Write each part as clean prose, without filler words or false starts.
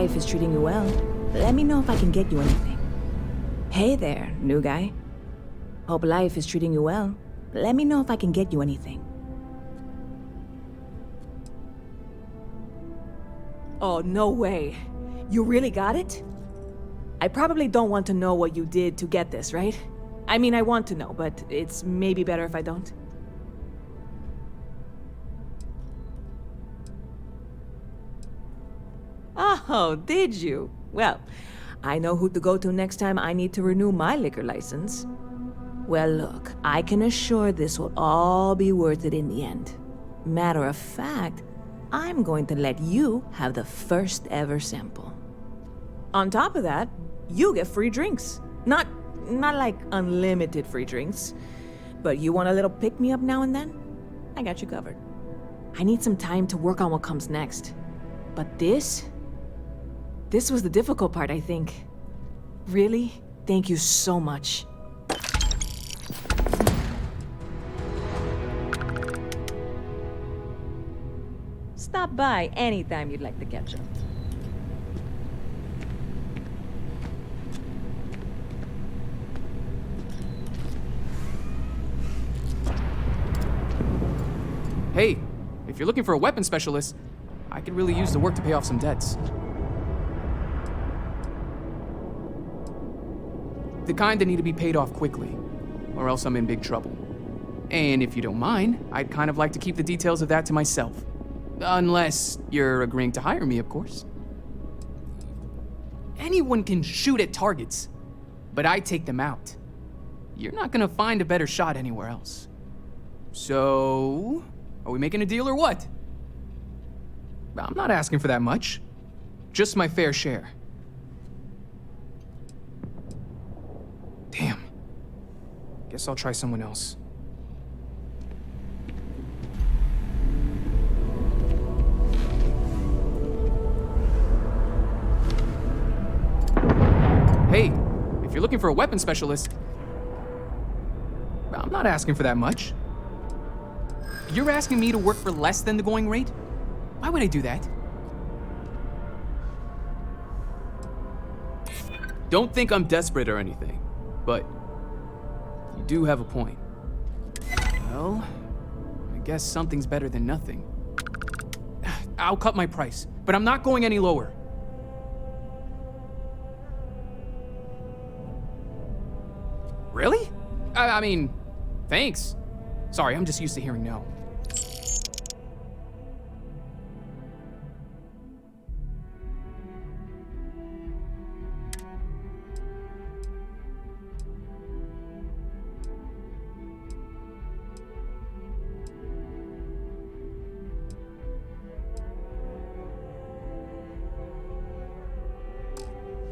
life is treating you well. Let me know if I can get you anything. Hey there, new guy. Hope life is treating you well. Let me know if I can get you anything. Oh, no way. You really got it? I probably don't want to know what you did to get this, right? I mean, I want to know, but it's maybe better if I don't. Oh, did you? Well, I know who to go to next time I need to renew my liquor license. Well, look, I can assure this will all be worth it in the end. Matter of fact, I'm going to let you have the first ever sample. On top of that, you get free drinks. Not like unlimited free drinks, but you want a little pick-me-up now and then? I got you covered. I need some time to work on what comes next. But this was the difficult part, I think. Really, thank you so much. Stop by anytime you'd like to catch up. Hey, if you're looking for a weapon specialist, I could really use the work to pay off some debts. The kind that need to be paid off quickly, or else I'm in big trouble. And if you don't mind, I'd kind of like to keep the details of that to myself. Unless you're agreeing to hire me, of course. Anyone can shoot at targets, but I take them out. You're not gonna find a better shot anywhere else. So, are we making a deal or what? I'm not asking for that much. Just my fair share. Damn. Guess I'll try someone else. Hey, if you're looking for a weapon specialist, I'm not asking for that much. You're asking me to work for less than the going rate? Why would I do that? Don't think I'm desperate or anything, but you do have a point. Well, I guess something's better than nothing. I'll cut my price, but I'm not going any lower. Really? I mean, thanks. Sorry, I'm just used to hearing no.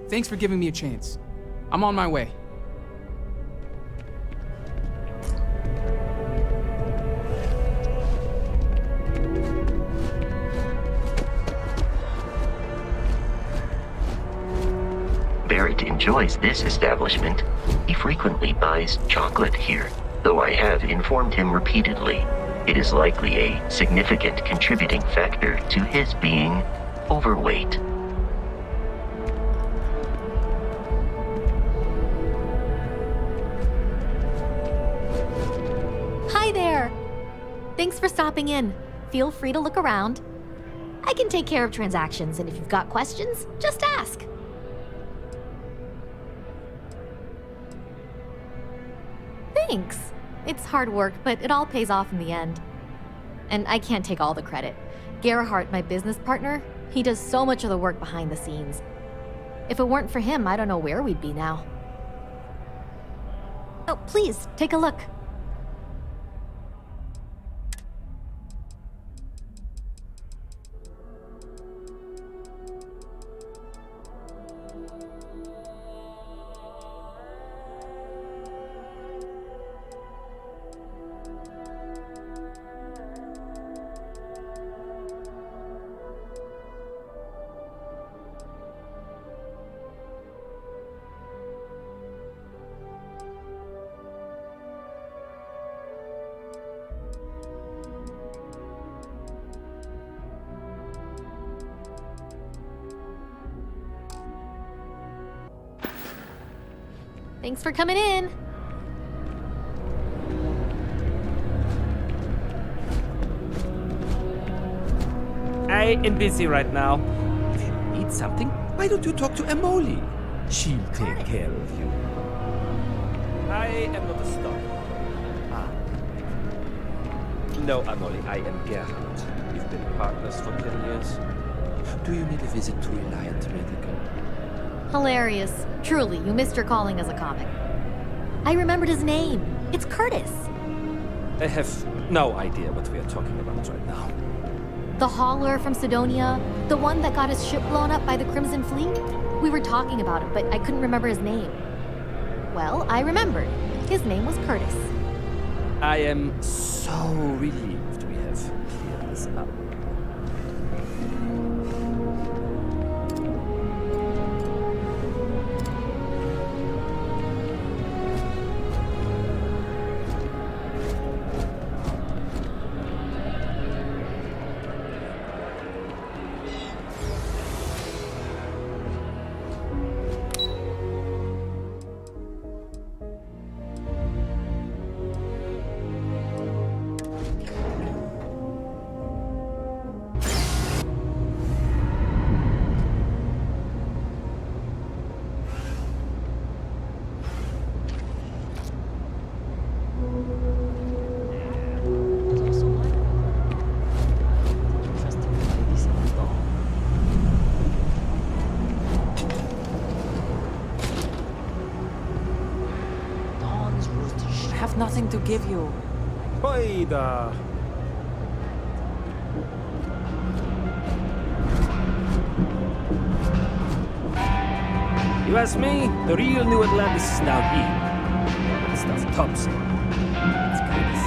Thanks for giving me a chance. I'm on my way. Barrett enjoys this establishment. He frequently buys chocolate here, though I have informed him repeatedly it is likely a significant contributing factor to his being overweight. Hi there! Thanks for stopping in. Feel free to look around. I can take care of transactions, and if you've got questions, just ask. Thanks. It's hard work, but it all pays off in the end. And I can't take all the credit. Gerhardt, my business partner, he does so much of the work behind the scenes. If it weren't for him, I don't know where we'd be now. Oh, please, take a look. Thanks for coming in. I am busy right now. If you need something, why don't you talk to Emoli? She'll take care of you. I am not a star. Ah. No, Emoli, I am Gerhard. We've been partners for 10 years. Do you need a visit to Reliant Medical? Hilarious. Truly, you missed your calling as a comic. I remembered his name. It's Curtis. I have no idea what we are talking about right now. The hauler from Sidonia, the one that got his ship blown up by the Crimson Fleet? We were talking about him, but I couldn't remember his name. Well, I remembered. His name was Curtis. I am so relieved we have cleared this up. Nothing to give you. Oida. You ask me, the real New Atlantis is down here. That stuff topside. It's kind of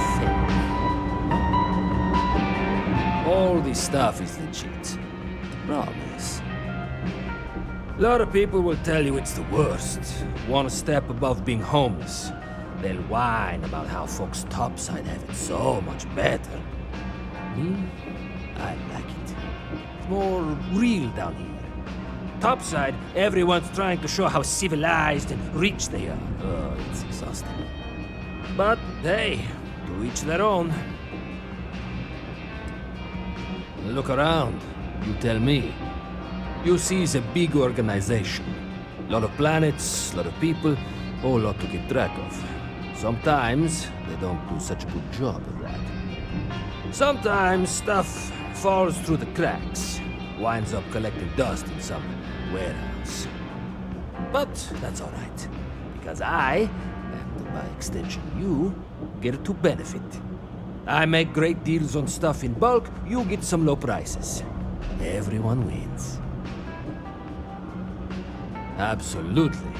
sick. All this stuff is legit. Promise. A lot of people will tell you it's the worst. One step above being homeless. They'll whine about how folks topside have it so much better. Me? I like it. It's more real down here. Topside, everyone's trying to show how civilized and rich they are. Oh, it's exhausting. But hey, to each their own. Look around. You tell me. You see it's a big organization. A lot of planets, a lot of people, whole lot to keep track of. Sometimes they don't do such a good job of that. Sometimes stuff falls through the cracks, winds up collecting dust in some warehouse. But that's alright, because I, and by extension you, get to benefit. I make great deals on stuff in bulk, you get some low prices. Everyone wins. Absolutely.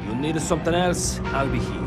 You need something else, I'll be here.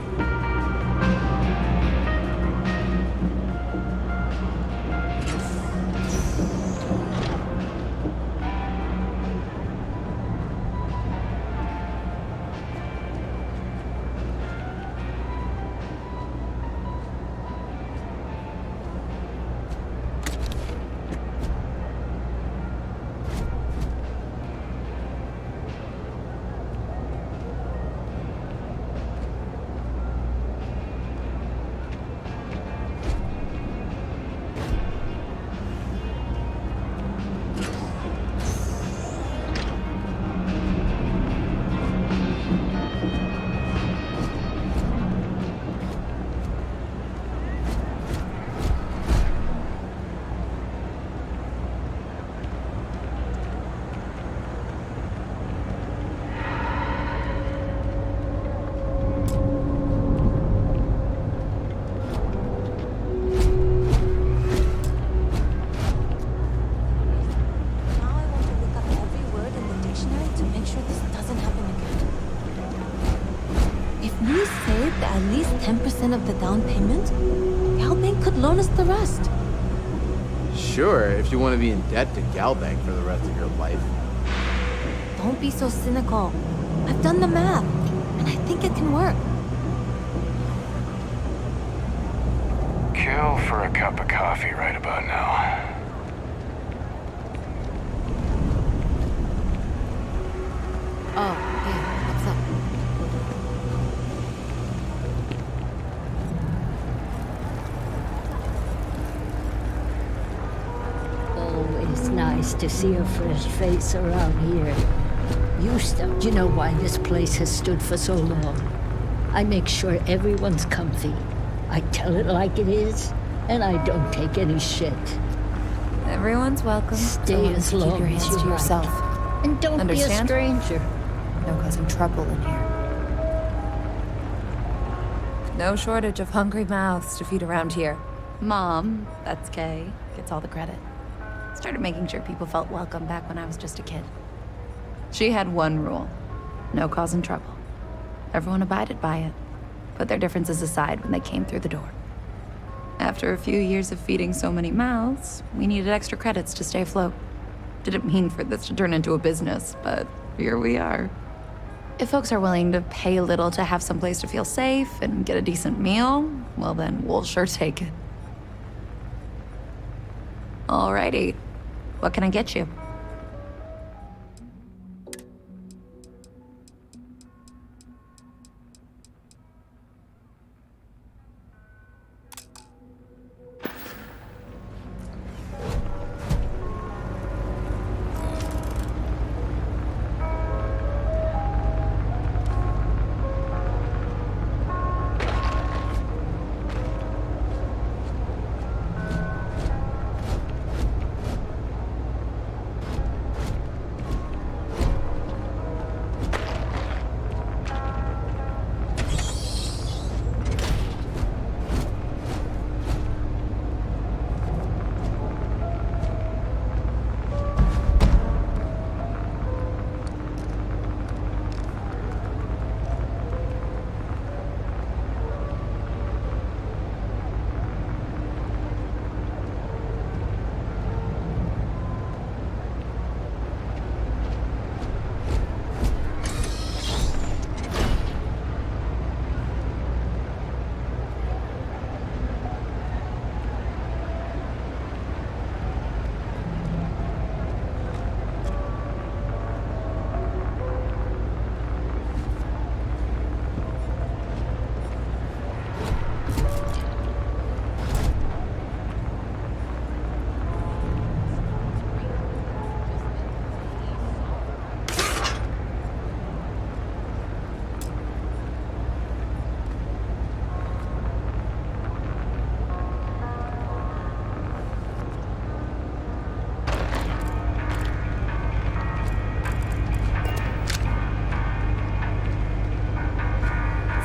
we saved at least 10% of the down payment, Galbank could loan us the rest. Sure, if you want to be in debt to Galbank for the rest of your life. Don't be so cynical. I've done the math, and I think it can work. Kill for a cup of coffee right about now. Oh, hey, what's up? Always nice to see a fresh face around here. Do you know why this place has stood for so long? I make sure everyone's comfy. I tell it like it is, and I don't take any shit. Everyone's welcome. Stay as long keep your hands as you to like. yourself. And don't Understand? be a stranger. No causing trouble in here. No shortage of hungry mouths to feed around here. Mom, that's Kay, gets all the credit. Started making sure people felt welcome back when I was just a kid. She had one rule: no causing trouble. Everyone abided by it, put their differences aside when they came through the door. After a few years of feeding so many mouths, we needed extra credits to stay afloat. Didn't mean for this to turn into a business, but here we are. If folks are willing to pay a little to have someplace to feel safe and get a decent meal, well then, we'll sure take it. Alrighty. What can I get you?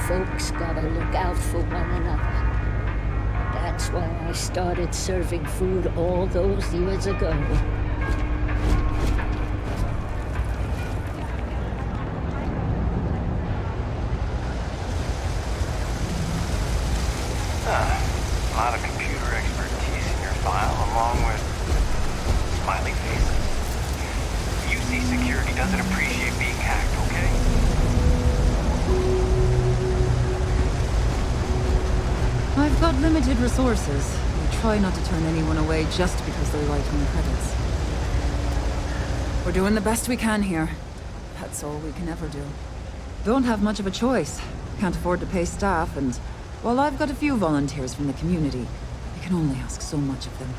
Folks gotta look out for one another. That's why I started serving food all those years ago. A lot of computer expertise in your file, along with smiley faces. UC security doesn't appreciate being hacked, okay? I've got limited resources. I try not to turn anyone away just because they're writing the credits. We're doing the best we can here. That's all we can ever do. Don't have much of a choice. Can't afford to pay staff, and while I've got a few volunteers from the community, I can only ask so much of them.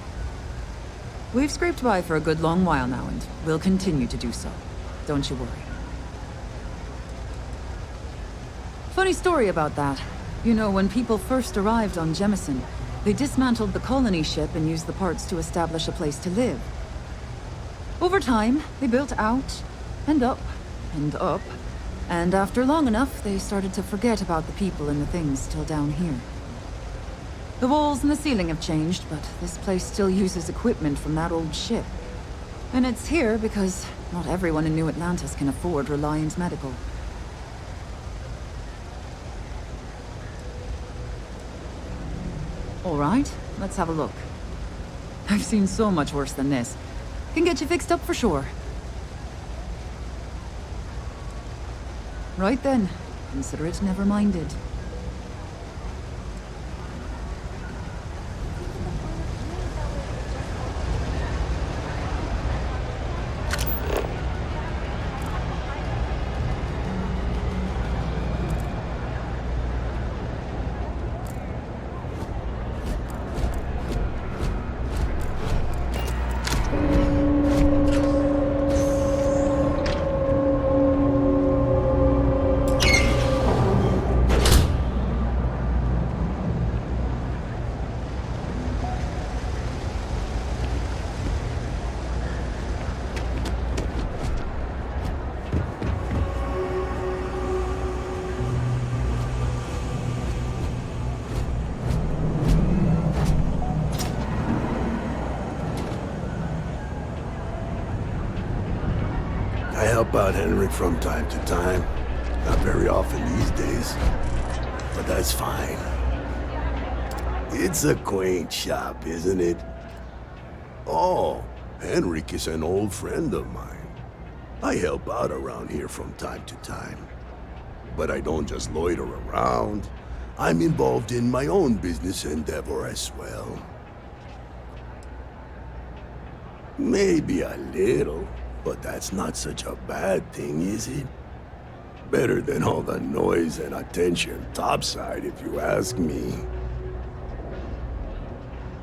We've scraped by for a good long while now, and we'll continue to do so. Don't you worry. Funny story about that. You know, when people first arrived on Jemison, they dismantled the colony ship and used the parts to establish a place to live. Over time, they built out, and up, and up, and after long enough, they started to forget about the people and the things still down here. The walls and the ceiling have changed, but this place still uses equipment from that old ship. And it's here because not everyone in New Atlantis can afford Reliant Medical. All right, let's have a look. I've seen so much worse than this. Can get you fixed up for sure. Right then. Consider it never minded. I help out Henrik from time to time. Not very often these days, but that's fine. It's a quaint shop, isn't it? Oh, Henrik is an old friend of mine. I help out around here from time to time. But I don't just loiter around. I'm involved in my own business endeavor as well. Maybe a little. But that's not such a bad thing, is it? Better than all the noise and attention topside, if you ask me.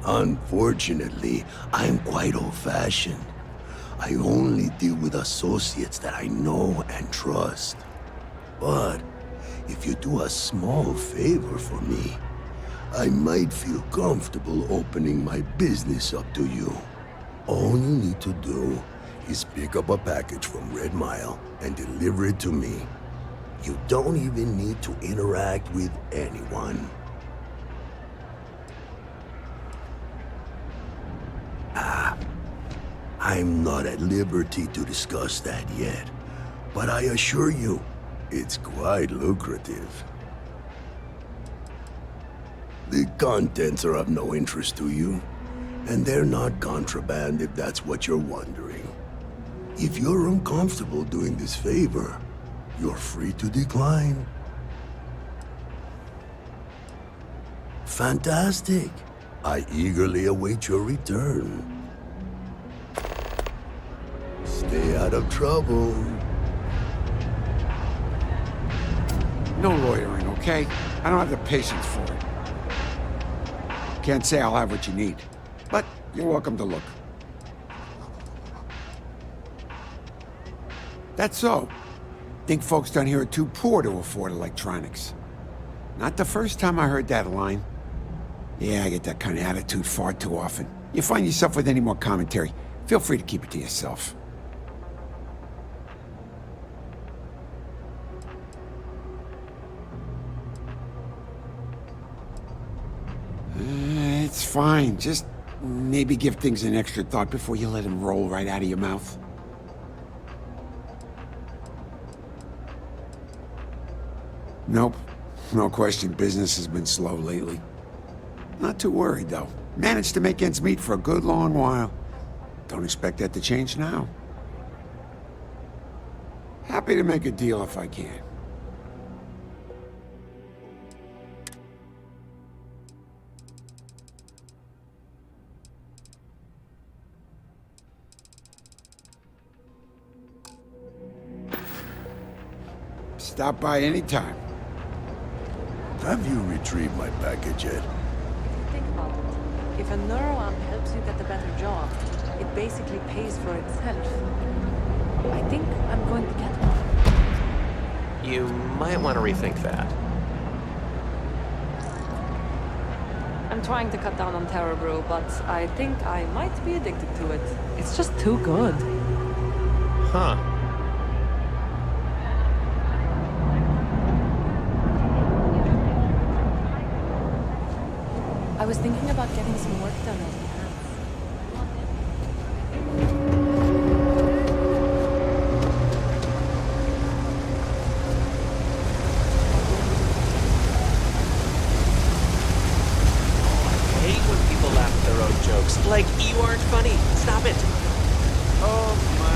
Unfortunately, I'm quite old-fashioned. I only deal with associates that I know and trust. But if you do a small favor for me, I might feel comfortable opening my business up to you. All you need to do is pick up a package from Red Mile and deliver it to me. You don't even need to interact with anyone. I'm not at liberty to discuss that yet, but I assure you, it's quite lucrative. The contents are of no interest to you, and they're not contraband if that's what you're wondering. If you're uncomfortable doing this favor, you're free to decline. Fantastic. I eagerly await your return. Stay out of trouble. No loitering, okay? I don't have the patience for it. Can't say I'll have what you need, but you're welcome to look. That's so. Think folks down here are too poor to afford electronics. Not the first time I heard that line. Yeah, I get that kind of attitude far too often. You find yourself with any more commentary, feel free to keep it to yourself. It's fine. Just maybe give things an extra thought before you let them roll right out of your mouth. Nope. No question, business has been slow lately. Not too worried, though. Managed to make ends meet for a good long while. Don't expect that to change now. Happy to make a deal if I can. Stop by anytime. Have you retrieved my package yet? If you think about it, if a neuron helps you get a better job, it basically pays for itself. I think I'm going to get one. You might want to rethink that. I'm trying to cut down on Terror Brew, but I think I might be addicted to it. It's just too good. Huh. I was thinking about getting some work done over here. Looks like you aren't funny. Stop it. Oh my.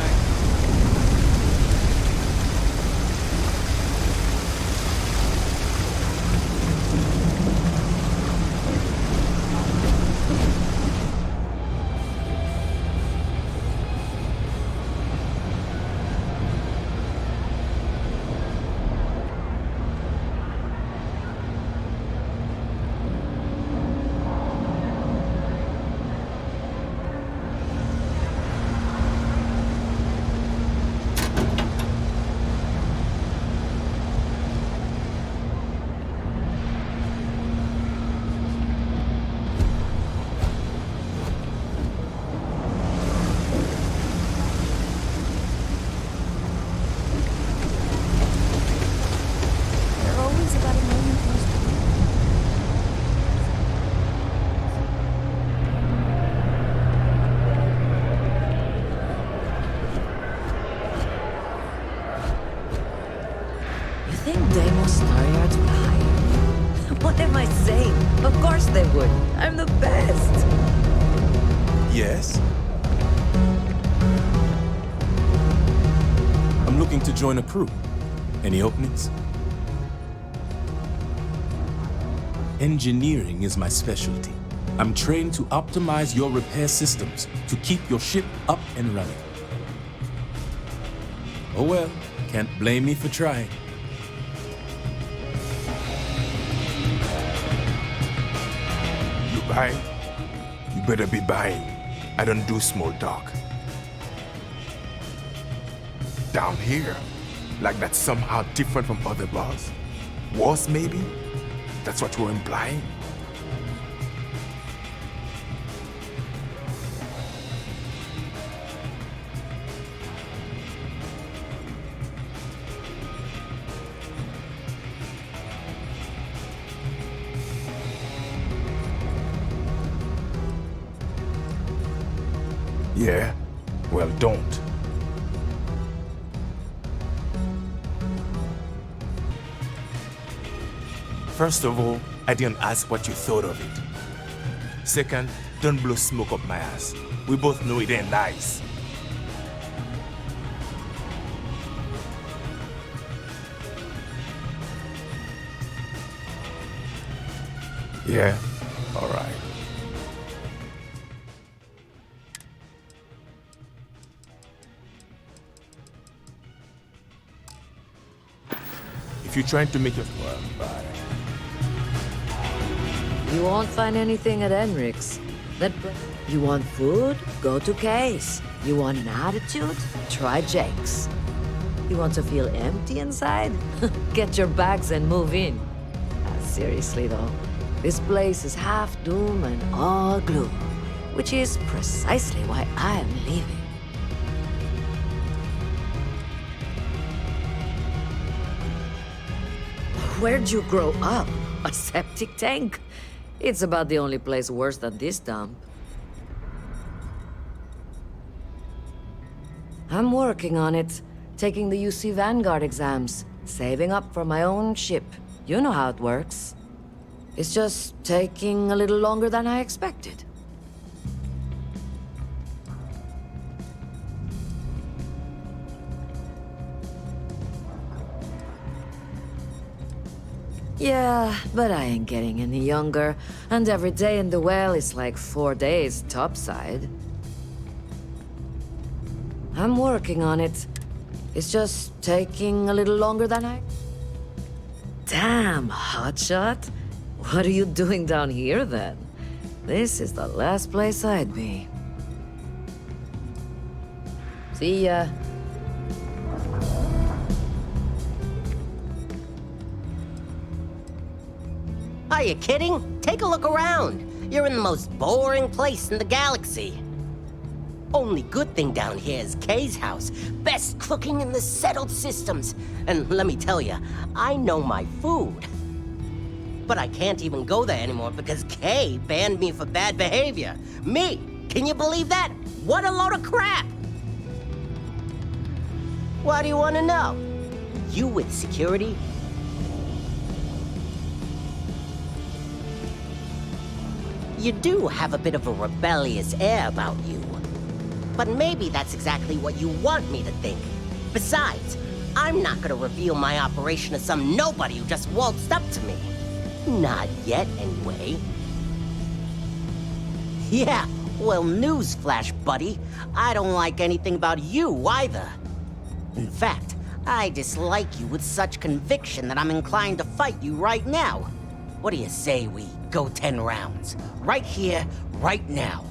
They're always about a million plus. You think Deimos Staryards would hire? What am I saying? Of course they would. I'm the best. Yes? I'm looking to join a crew. Any openings? Engineering is my specialty. I'm trained to optimize your repair systems to keep your ship up and running. Oh well, can't blame me for trying. You buying? You better be buying. I don't do small talk. Down here? Like that's somehow different from other bars? Worse, maybe? That's what you're implying? Yeah? Well, don't. First of all, I didn't ask what you thought of it. Second, don't blow smoke up my ass. We both know it ain't nice. Yeah? Alright. If you're trying to make it well, bye. You won't find anything at Enric's. You want food? Go to Case. You want an attitude? Try Jake's. You want to feel empty inside? Get your bags and move in. Seriously though, this place is half doom and all gloom, which is precisely why I am leaving. Where'd you grow up? A septic tank? It's about the only place worse than this dump. I'm working on it. Taking the UC Vanguard exams. Saving up for my own ship. You know how it works. It's just taking a little longer than I expected. Yeah, but I ain't getting any younger, and every day in the well is like 4 days topside. I'm working on it. It's just taking a little longer than I... Damn, hotshot. What are you doing down here, then? This is the last place I'd be. See ya. Are you kidding? Take a look around. You're in the most boring place in the galaxy. Only good thing down here is Kay's house. Best cooking in the settled systems. And let me tell you, I know my food. But I can't even go there anymore because Kay banned me for bad behavior. Me! Can you believe that? What a load of crap! Why do you want to know? You with security? You do have a bit of a rebellious air about you. But maybe that's exactly what you want me to think. Besides, I'm not gonna reveal my operation to some nobody who just waltzed up to me. Not yet, anyway. Yeah, well, newsflash, buddy. I don't like anything about you either. In fact, I dislike you with such conviction that I'm inclined to fight you right now. What do you say we go 10 rounds? Right here, right now.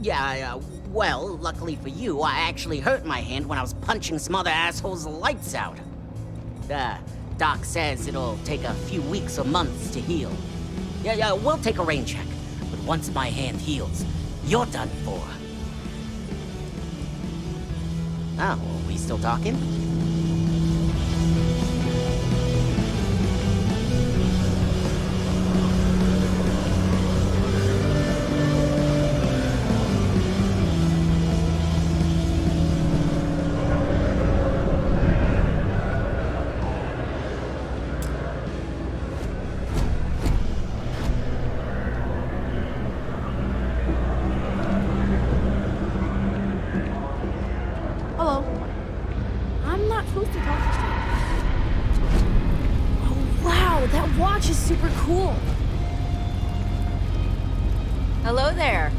Yeah, well, luckily for you, I actually hurt my hand when I was punching some other assholes' lights out. Doc says it'll take a few weeks or months to heal. Yeah, we'll take a rain check. But once my hand heals, you're done for. Oh, are we still talking? Hello. I'm not supposed to talk to strangers. Oh, wow, that watch is super cool. Hello there.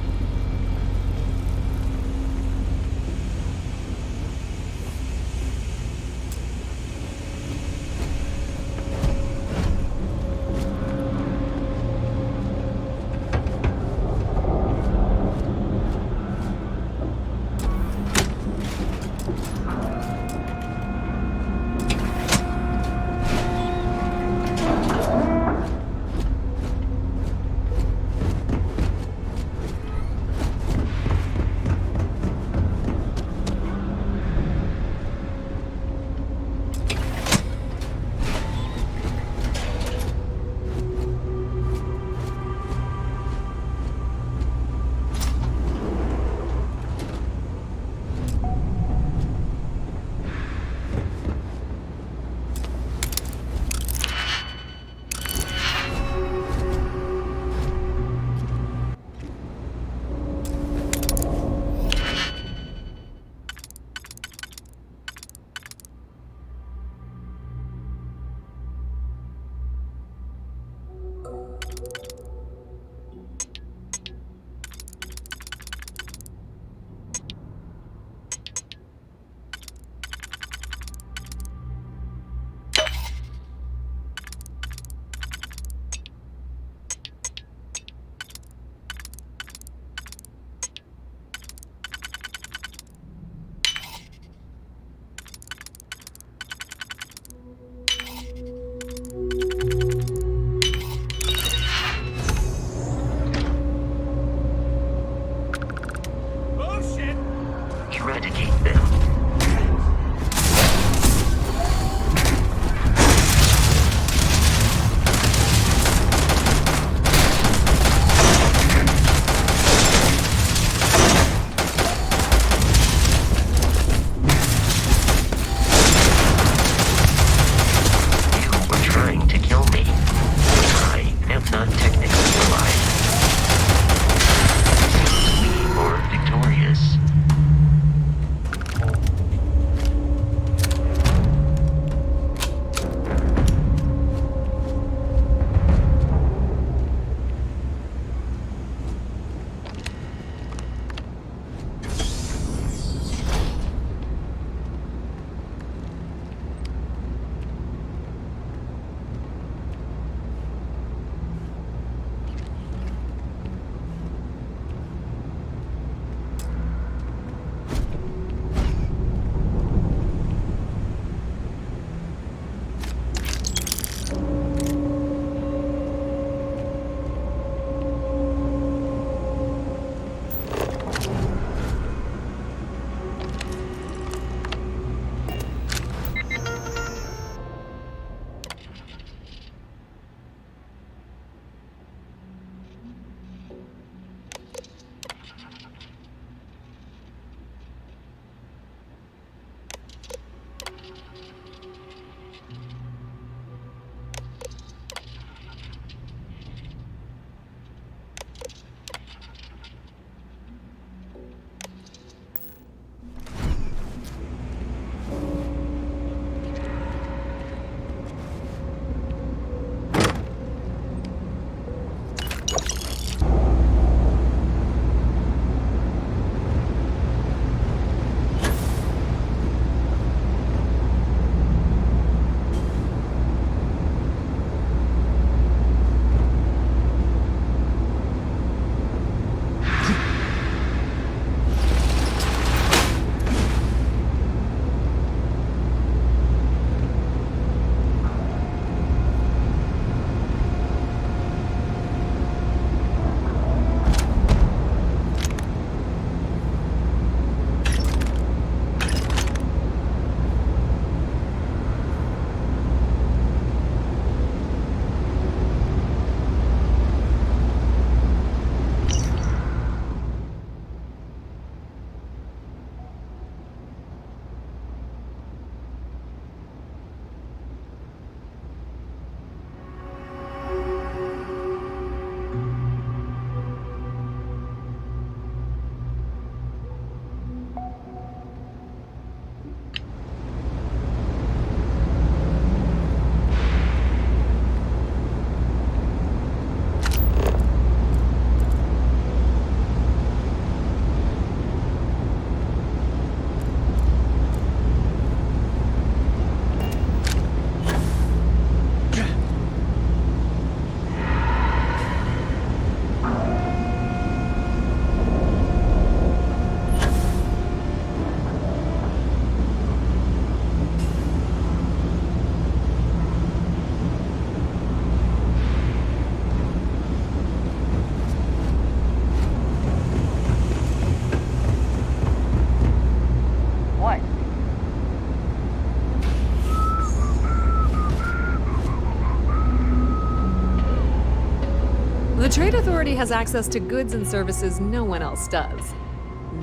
The Trade Authority has access to goods and services no one else does.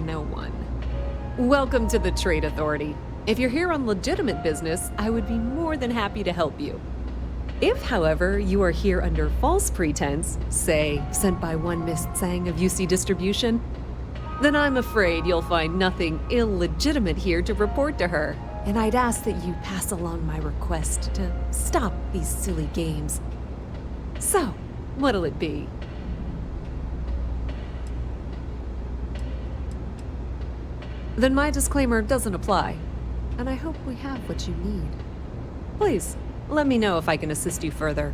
No one. Welcome to the Trade Authority. If you're here on legitimate business, I would be more than happy to help you. If, however, you are here under false pretense, say, sent by one Miss Tsang of UC Distribution, then I'm afraid you'll find nothing illegitimate here to report to her. And I'd ask that you pass along my request to stop these silly games. So, what'll it be? Then my disclaimer doesn't apply, and I hope we have what you need. Please, let me know if I can assist you further.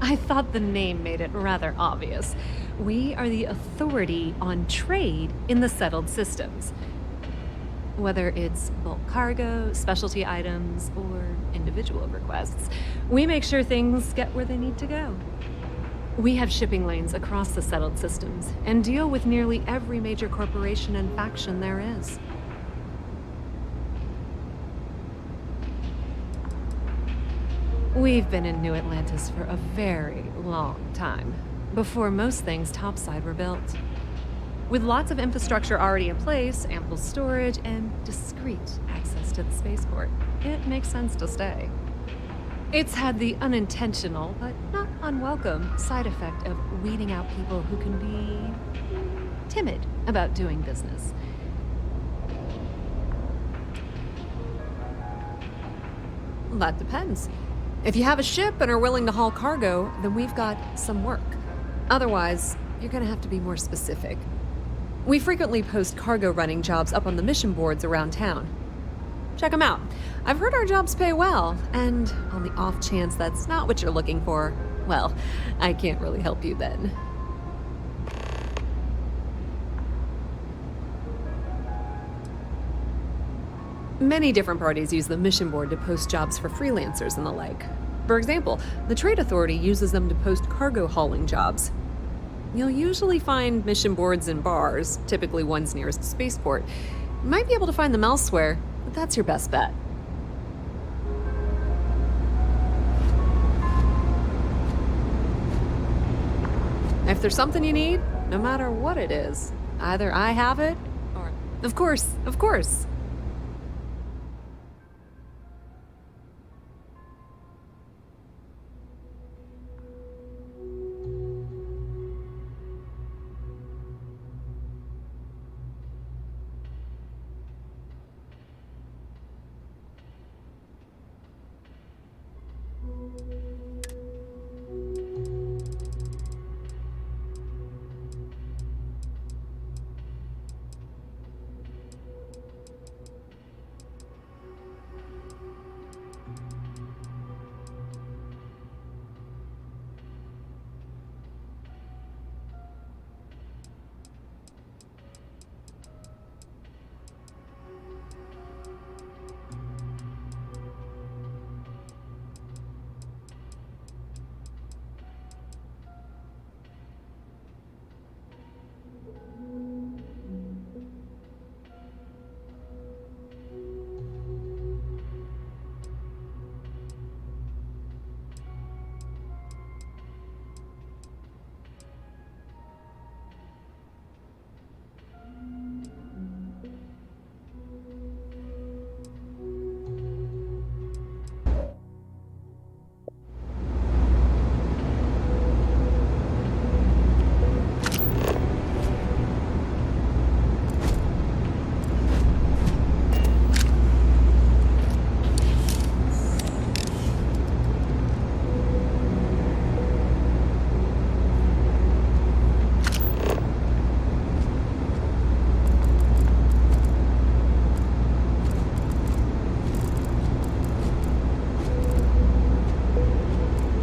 I thought the name made it rather obvious. We are the authority on trade in the settled systems. Whether it's bulk cargo, specialty items, or individual requests, we make sure things get where they need to go. We have shipping lanes across the settled systems and deal with nearly every major corporation and faction there is. We've been in New Atlantis for a very long time, before most things topside were built. With lots of infrastructure already in place, ample storage, and discreet access to the spaceport, it makes sense to stay. It's had the unintentional, but not unwelcome, side effect of weeding out people who can be timid about doing business. That depends. If you have a ship and are willing to haul cargo, then we've got some work. Otherwise, you're gonna have to be more specific. We frequently post cargo running jobs up on the mission boards around town. Check them out. I've heard our jobs pay well, and on the off chance that's not what you're looking for, well, I can't really help you then. Many different parties use the mission board to post jobs for freelancers and the like. For example, the Trade Authority uses them to post cargo hauling jobs. You'll usually find mission boards in bars, typically ones nearest spaceport. You might be able to find them elsewhere, but that's your best bet. If there's something you need, no matter what it is, either I have it, or... Of course, of course.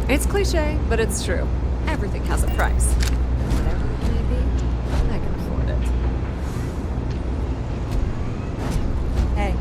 It's cliche, but it's true. Everything has a price. Whatever it may be, I can afford it. Hey.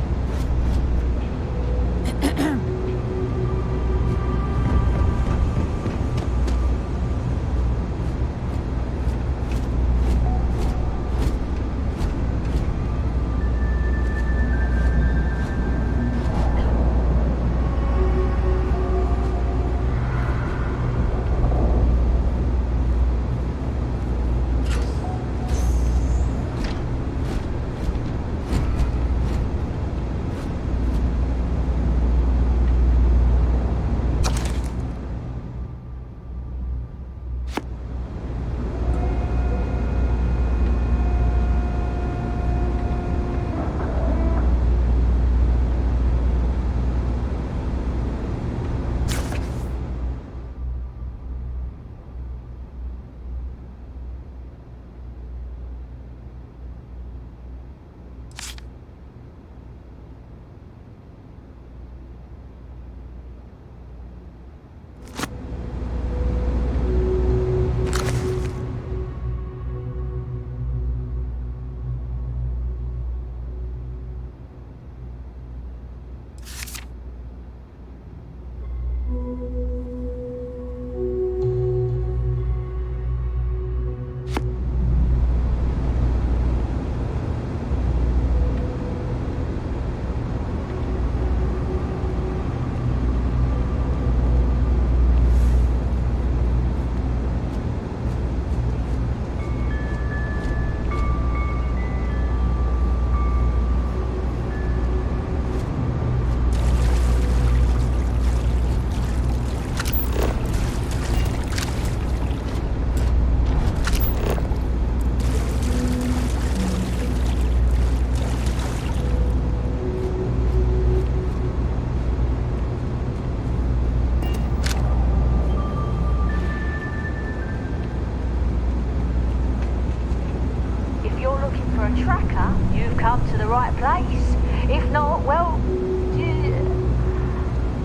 the right place. If not, well,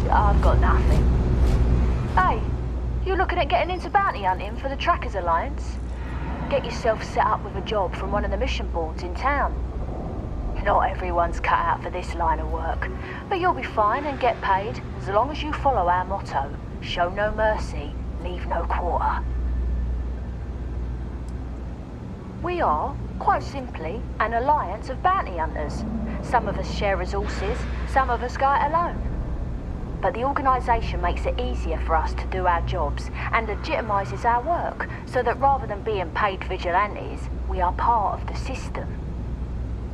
I've got nothing. Hey, you looking at getting into bounty hunting for the Trackers Alliance? Get yourself set up with a job from one of the mission boards in town. Not everyone's cut out for this line of work, but you'll be fine and get paid as long as you follow our motto: show no mercy, leave no quarter. We are, quite simply, an alliance of bounty hunters. Some of us share resources, some of us go it alone. But the organisation makes it easier for us to do our jobs and legitimises our work, so that rather than being paid vigilantes, we are part of the system.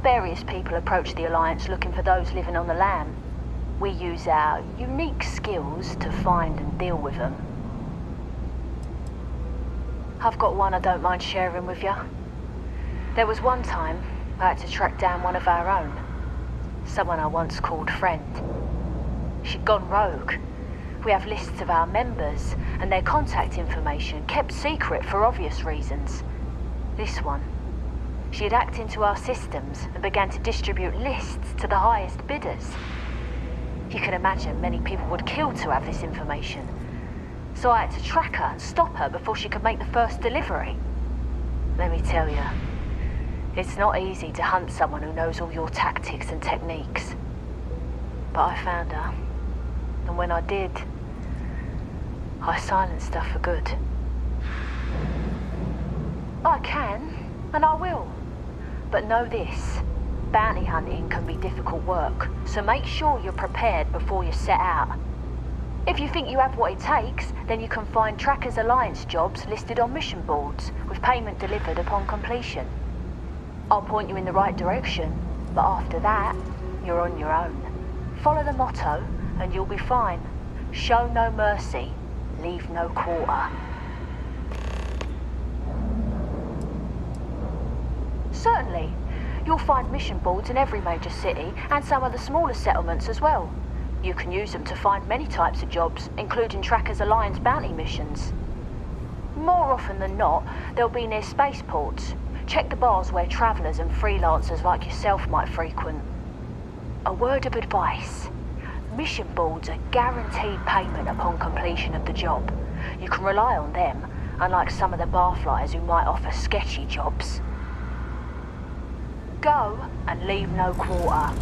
Various people approach the Alliance looking for those living on the lam. We use our unique skills to find and deal with them. I've got one I don't mind sharing with you. There was one time I had to track down one of our own. Someone I once called friend. She'd gone rogue. We have lists of our members and their contact information kept secret for obvious reasons. This one, she'd hacked into our systems and began to distribute lists to the highest bidders. You can imagine many people would kill to have this information. So I had to track her and stop her before she could make the first delivery. Let me tell you, it's not easy to hunt someone who knows all your tactics and techniques. But I found her. And when I did, I silenced her for good. I can, and I will. But know this, bounty hunting can be difficult work, so make sure you're prepared before you set out. If you think you have what it takes, then you can find Trackers Alliance jobs listed on mission boards, with payment delivered upon completion. I'll point you in the right direction, but after that, you're on your own. Follow the motto, and you'll be fine. Show no mercy, leave no quarter. Certainly. You'll find mission boards in every major city, and some of the smaller settlements as well. You can use them to find many types of jobs, including Trackers Alliance bounty missions. More often than not, they'll be near spaceports. Check the bars where travellers and freelancers like yourself might frequent. A word of advice. Mission boards are guaranteed payment upon completion of the job. You can rely on them, unlike some of the barflies who might offer sketchy jobs. Go and leave no quarter.